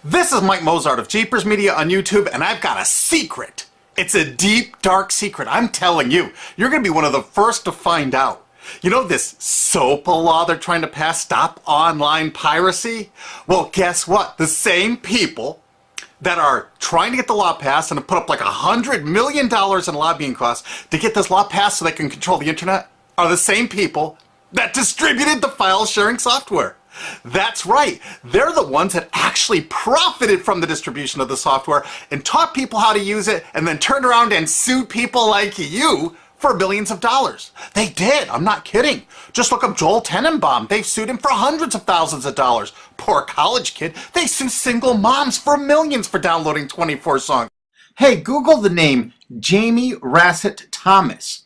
This is Mike Mozart of Jeepers Media on YouTube, and I've got a secret. It's a deep, dark secret. I'm telling you, you're going to be one of the first to find out. You know this SOPA law they're trying to pass, Stop Online Piracy? Well, guess what? The same people that are trying to get the law passed and have put up like $100 million in lobbying costs to get this law passed so they can control the internet are the same people that distributed the file sharing software. That's right. They're the ones that actually profited from the distribution of the software and taught people how to use it and then turned around and sued people like you for billions of dollars. They did. I'm not kidding. Just look up Joel Tenenbaum. They've sued him for hundreds of thousands of dollars. Poor college kid. They sue single moms for millions for downloading 24 songs. Hey, Google the name Jamie Rassett Thomas.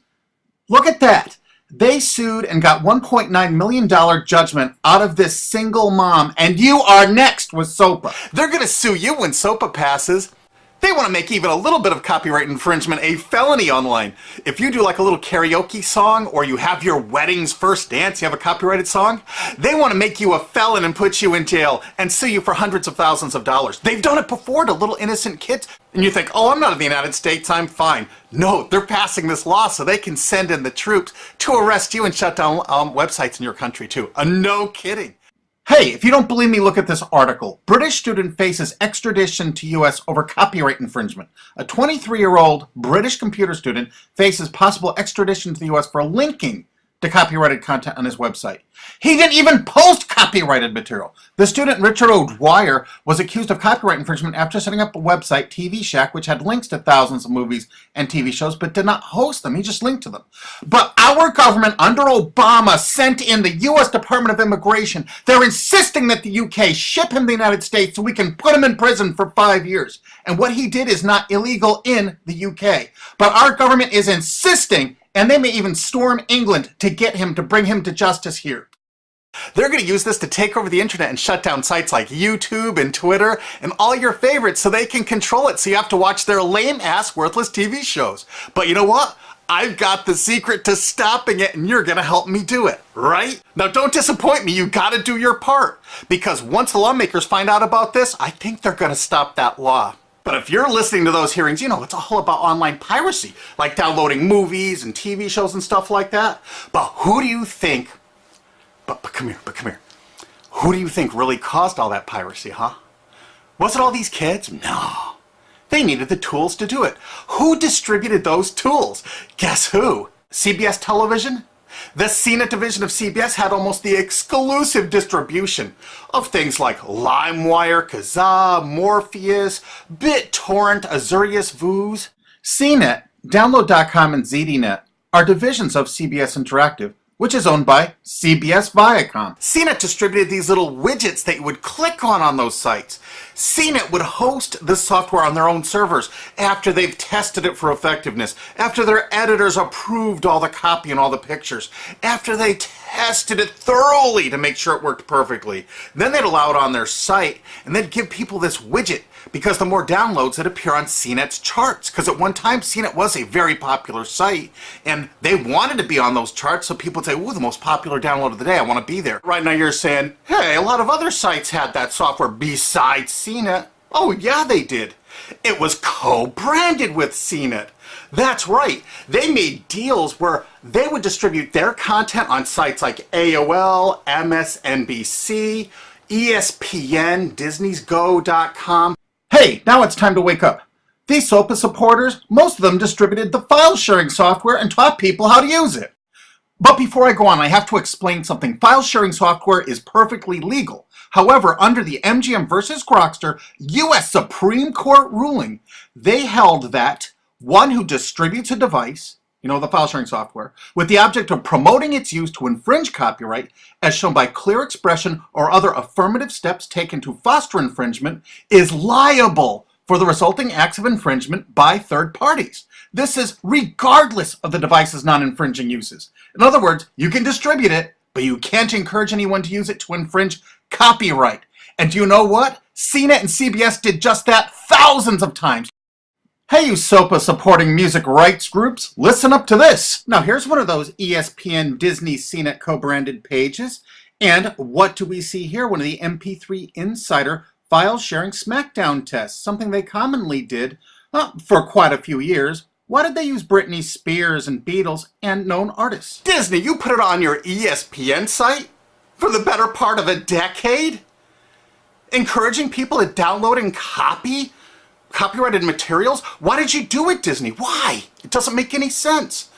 Look at that. They sued and got $1.9 million judgment out of this single mom, and you are next with SOPA. They're going to sue you when SOPA passes. They want to make even a little bit of copyright infringement a felony online. If you do like a little karaoke song, or you have your wedding's first dance, you have a copyrighted song, they want to make you a felon and put you in jail and sue you for hundreds of thousands of dollars. They've done it before to little innocent kids. And you think, oh, I'm not in the United States, I'm fine. No, they're passing this law so they can send in the troops to arrest you and shut down websites in your country too. No kidding. Hey, if you don't believe me, look at this article. British student faces extradition to U.S. over copyright infringement. A 23-year-old British computer student faces possible extradition to the U.S. for linking to copyrighted content on his website. He didn't even post copyrighted material. The student, Richard O'Dwyer, was accused of copyright infringement after setting up a website, TV Shack, which had links to thousands of movies and TV shows, but did not host them. He just linked to them. But our government under Obama sent in the U.S. Department of Immigration. They're insisting that the U.K. ship him to the United States so we can put him in prison for 5 years. And what he did is not illegal in the U.K. But our government is insisting, and they may even storm England to get him, to bring him to justice here. They're going to use this to take over the internet and shut down sites like YouTube and Twitter and all your favorites so they can control it, so you have to watch their lame-ass, worthless TV shows. But you know what? I've got the secret to stopping it, and you're going to help me do it, right? Now, don't disappoint me. You got to do your part. Because once the lawmakers find out about this, I think they're going to stop that law. But if you're listening to those hearings, you know, it's all about online piracy, like downloading movies and TV shows and stuff like that. But who do you think, but come here. Who do you think really caused all that piracy, huh? Was it all these kids? No. They needed the tools to do it. Who distributed those tools? Guess who? CBS Television? The CNET division of CBS had almost the exclusive distribution of things like LimeWire, Kazaa, Morpheus, BitTorrent, Azurius, Vooz. CNET, Download.com, and ZDNet are divisions of CBS Interactive, which is owned by CBS Viacom. CNET distributed these little widgets that you would click on those sites. CNET would host this software on their own servers after they've tested it for effectiveness, after their editors approved all the copy and all the pictures, after they tested it thoroughly to make sure it worked perfectly. Then they'd allow it on their site, and they'd give people this widget, because the more downloads that appear on CNET's charts. Because at one time, CNET was a very popular site, and they wanted to be on those charts, so people would say, ooh, the most popular download of the day, I want to be there. Right now you're saying, hey, a lot of other sites had that software besides CNET. Oh, yeah, they did. It was co-branded with CNET. That's right. They made deals where they would distribute their content on sites like AOL, MSNBC, ESPN, Disney'sGo.com. Hey, now it's time to wake up. These SOPA supporters, most of them distributed the file sharing software and taught people how to use it. But before I go on, I have to explain something. File sharing software is perfectly legal. However, under the MGM versus Grokster U.S. Supreme Court ruling, they held that one who distributes a device, you know, the file sharing software, with the object of promoting its use to infringe copyright, as shown by clear expression or other affirmative steps taken to foster infringement, is liable for the resulting acts of infringement by third parties. This is regardless of the device's non-infringing uses. In other words, you can distribute it, but you can't encourage anyone to use it to infringe copyright. And do you know what? CNET and CBS did just that thousands of times. Hey, you SOPA supporting music rights groups, listen up to this. Now here's one of those ESPN, Disney, CNET co-branded pages. And what do we see here? One of the MP3 Insider file sharing smackdown tests, something they commonly did for quite a few years. Why did they use Britney Spears and Beatles and known artists? Disney, you put it on your ESPN site for the better part of a decade? Encouraging people to download and copy copyrighted materials? Why did you do it, Disney? Why? It doesn't make any sense.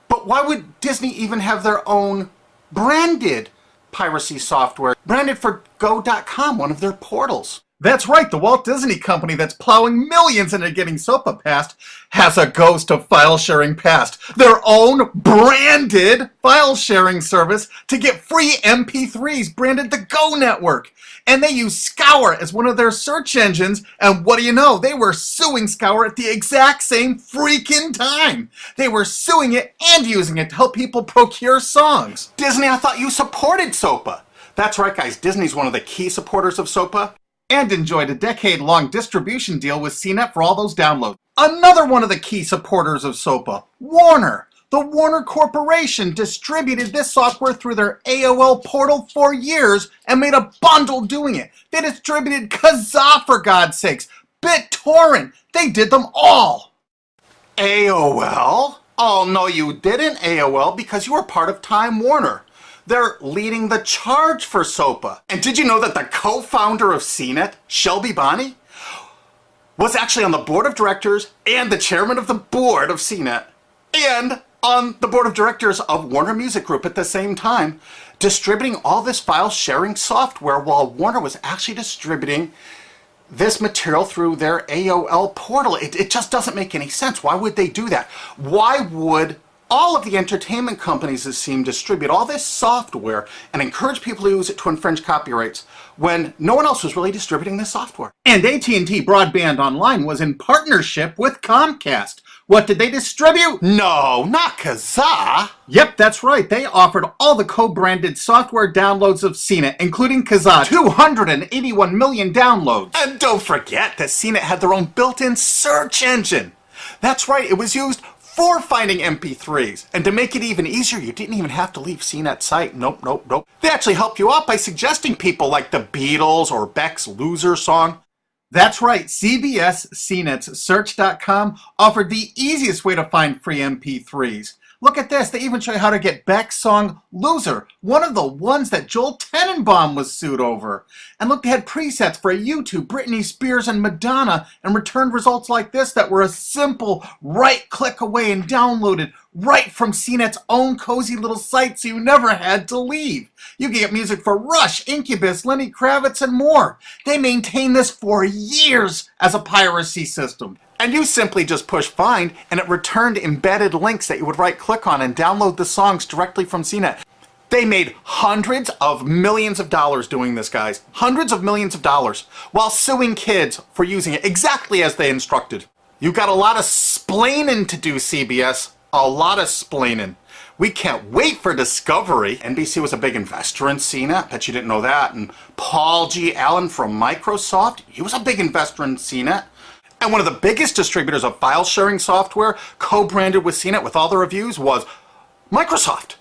But why would Disney even have their own branded piracy software, branded for Go.com, one of their portals? That's right, the Walt Disney Company that's plowing millions into getting SOPA passed has a ghost of file sharing past. Their own branded file sharing service to get free MP3s branded the Go Network. And they use Scour as one of their search engines, and what do you know? They were suing Scour at the exact same freaking time. They were suing it and using it to help people procure songs. Disney, I thought you supported SOPA. That's right, guys, Disney's one of the key supporters of SOPA. And enjoyed a decade-long distribution deal with CNET for all those downloads. Another one of the key supporters of SOPA, Warner. The Warner Corporation distributed this software through their AOL portal for years and made a bundle doing it. They distributed Kazaa, for God's sakes, BitTorrent. They did them all. AOL? Oh, no, you didn't, AOL, because you were part of Time Warner. They're leading the charge for SOPA. And did you know that the co-founder of CNET, Shelby Bonney, was actually on the board of directors and the chairman of the board of CNET and on the board of directors of Warner Music Group at the same time, distributing all this file sharing software while Warner was actually distributing this material through their AOL portal. It just doesn't make any sense. Why would they do that? Why would all of the entertainment companies that seem distribute all this software and encourage people to use it to infringe copyrights when no one else was really distributing this software? And AT&T Broadband Online was in partnership with Comcast. What did they distribute? No, not Kazaa. Yep, that's right. They offered all the co-branded software downloads of CNET, including Kazaa, 281 million downloads. And don't forget that CNET had their own built-in search engine. That's right, it was used for finding MP3s. And to make it even easier, you didn't even have to leave CNET's site. Nope. They actually help you out by suggesting people like the Beatles or Beck's Loser song. That's right, CBS CNET's Search.com offered the easiest way to find free MP3s. Look at this, they even show you how to get Beck's song Loser, one of the ones that Joel Tenenbaum was sued over. And look, they had presets for YouTube, Britney Spears, and Madonna, and returned results like this that were a simple right click away and downloaded right from CNET's own cozy little site, so you never had to leave. You can get music for Rush, Incubus, Lenny Kravitz, and more. They maintained this for years as a piracy system. And you simply just push find, and it returned embedded links that you would right-click on and download the songs directly from CNET. They made hundreds of millions of dollars doing this, guys. Hundreds of millions of dollars, while suing kids for using it exactly as they instructed. You got a lot of splaining to do, CBS. A lot of splaining. We can't wait for Discovery. NBC was a big investor in CNET. Bet you didn't know that. And Paul G. Allen from Microsoft, he was a big investor in CNET. And one of the biggest distributors of file sharing software co-branded with CNET with all the reviews was Microsoft,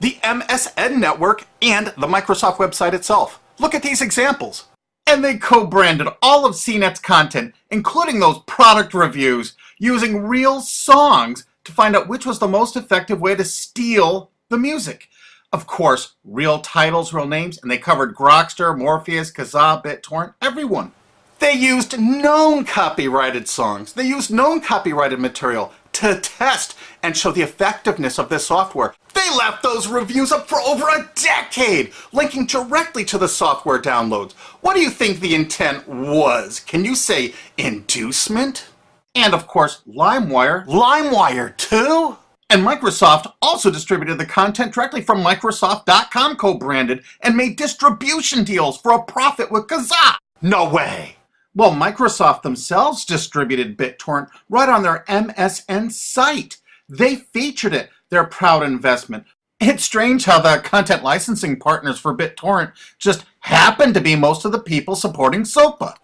the MSN network, and the Microsoft website itself. Look at these examples. And they co-branded all of CNET's content, including those product reviews, using real songs to find out which was the most effective way to steal the music. Of course, real titles, real names, and they covered Grokster, Morpheus, Kazaa, BitTorrent, everyone. They used known copyrighted songs. They used known copyrighted material to test and show the effectiveness of this software. They left those reviews up for over a decade, linking directly to the software downloads. What do you think the intent was? Can you say inducement? And of course, LimeWire. LimeWire too? And Microsoft also distributed the content directly from Microsoft.com co-branded and made distribution deals for a profit with Kazaa. No way. Well, Microsoft themselves distributed BitTorrent right on their MSN site. They featured it, their proud investment. It's strange how the content licensing partners for BitTorrent just happen to be most of the people supporting SOPA.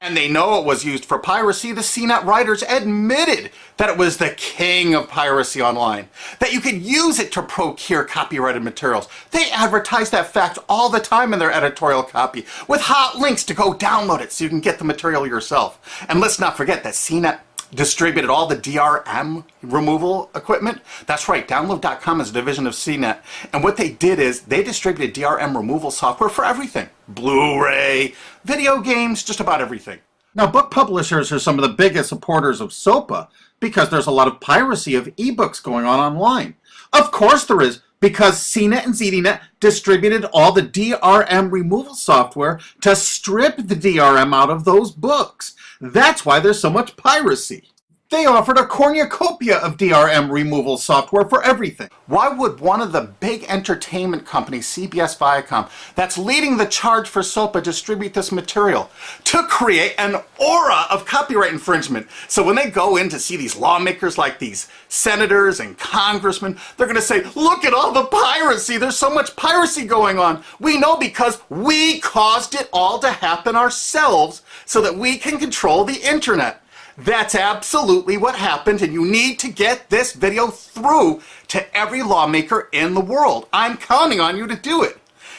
And they know it was used for piracy. The CNET writers admitted that it was the king of piracy online, that you could use it to procure copyrighted materials. They advertise that fact all the time in their editorial copy with hot links to go download it so you can get the material yourself. And let's not forget that CNET distributed all the DRM removal equipment. That's right, Download.com is a division of CNET. And what they did is they distributed DRM removal software for everything. Blu-ray, video games, just about everything. Now, book publishers are some of the biggest supporters of SOPA because there's a lot of piracy of ebooks going on online. Of course there is, because CNET and ZDNet distributed all the DRM removal software to strip the DRM out of those books. That's why there's so much piracy. They offered a cornucopia of DRM removal software for everything. Why would one of the big entertainment companies, CBS Viacom, that's leading the charge for SOPA, distribute this material? To create an aura of copyright infringement. So when they go in to see these lawmakers like these senators and congressmen, they're going to say, look at all the piracy. There's so much piracy going on. We know because we caused it all to happen ourselves so that we can control the internet. That's absolutely what happened, and you need to get this video through to every lawmaker in the world. I'm counting on you to do it.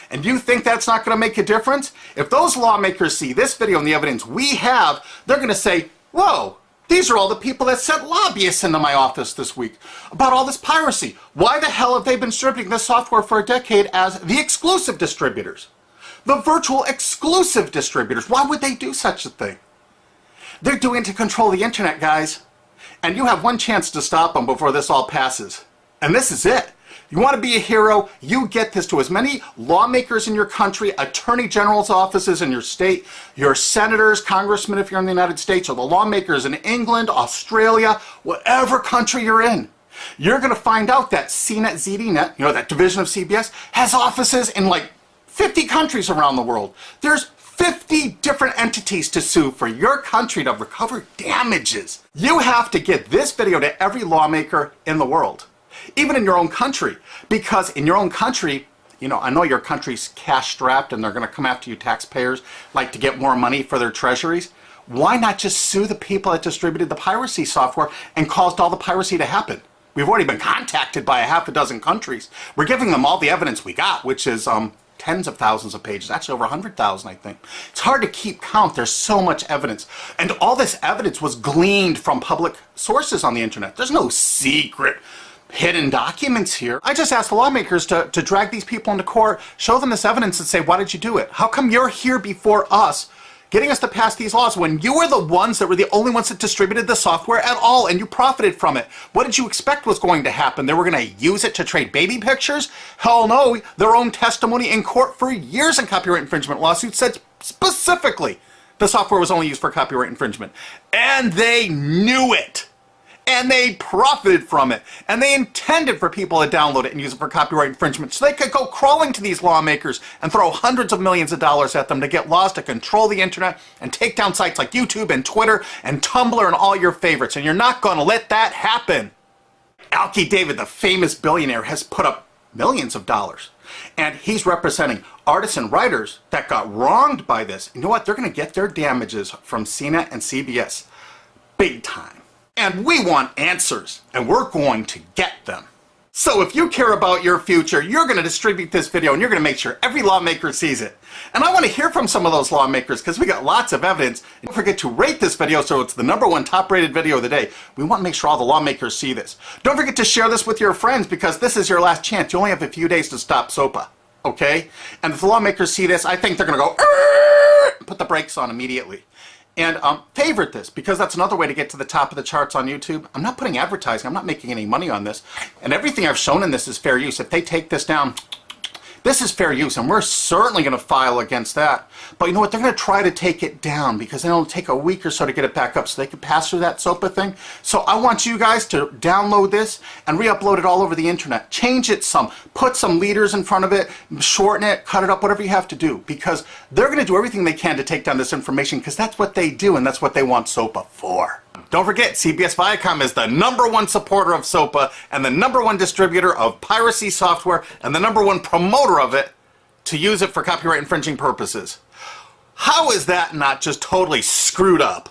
And you think that's not going to make a difference? If those lawmakers see this video and the evidence we have, they're going to say, whoa, these are all the people that sent lobbyists into my office this week about all this piracy. Why the hell have they been distributing this software for a decade as the exclusive distributors? The virtual exclusive distributors. Why would they do such a thing? They're doing it to control the internet, guys. And you have one chance to stop them before this all passes. And this is it. You want to be a hero, you get this to as many lawmakers in your country, attorney general's offices in your state, your senators, congressmen if you're in the United States, or the lawmakers in England, Australia, whatever country you're in. You're going to find out that CNET, ZDNet, you know, that division of CBS, has offices in like 50 countries around the world. There's 50 different entities to sue for your country to recover damages. You have to get this video to every lawmaker in the world, even in your own country, because in your own country, you know, I know your country's cash strapped and they're going to come after you taxpayers like to get more money for their treasuries. Why not just sue the people that distributed the piracy software and caused all the piracy to happen? We've already been contacted by a half a dozen countries. We're giving them all the evidence we got, which is tens of thousands of pages, actually over 100,000, I think. It's hard to keep count. There's so much evidence. And all this evidence was gleaned from public sources on the internet. There's no secret hidden documents here. I just asked the lawmakers to drag these people into court, show them this evidence and say, why did you do it? How come you're here before us getting us to pass these laws when you were the ones that were the only ones that distributed the software at all and you profited from it? What did you expect was going to happen? They were going to use it to trade baby pictures? Hell no. Their own testimony in court for years in copyright infringement lawsuits said specifically the software was only used for copyright infringement. And they knew it. And they profited from it. And they intended for people to download it and use it for copyright infringement so they could go crawling to these lawmakers and throw hundreds of millions of dollars at them to get laws to control the internet and take down sites like YouTube and Twitter and Tumblr and all your favorites. And you're not going to let that happen. Alki David, the famous billionaire, has put up millions of dollars. And he's representing artists and writers that got wronged by this. You know what? They're going to get their damages from CNET and CBS. Big time. And we want answers, and we're going to get them. So if you care about your future, you're going to distribute this video and you're going to make sure every lawmaker sees it. And I want to hear from some of those lawmakers because we got lots of evidence. And don't forget to rate this video so it's the #1 top rated video of the day. We want to make sure all the lawmakers see this. Don't forget to share this with your friends because this is your last chance. You only have a few days to stop SOPA, okay? And if the lawmakers see this, I think they're going to go, put the brakes on immediately. And favorite this, because that's another way to get to the top of the charts on YouTube. I'm not putting advertising. I'm not making any money on this. And everything I've shown in this is fair use. If they take this down, this is fair use, and we're certainly going to file against that. But you know what? They're going to try to take it down because it'll take a week or so to get it back up so they can pass through that SOPA thing. So I want you guys to download this and re-upload it all over the internet. Change it some. Put some leaders in front of it. Shorten it. Cut it up. Whatever you have to do. Because they're going to do everything they can to take down this information because that's what they do and that's what they want SOPA for. Don't forget, CBS Viacom is the #1 supporter of SOPA and the #1 distributor of piracy software and the #1 promoter of it to use it for copyright infringing purposes. How is that not just totally screwed up?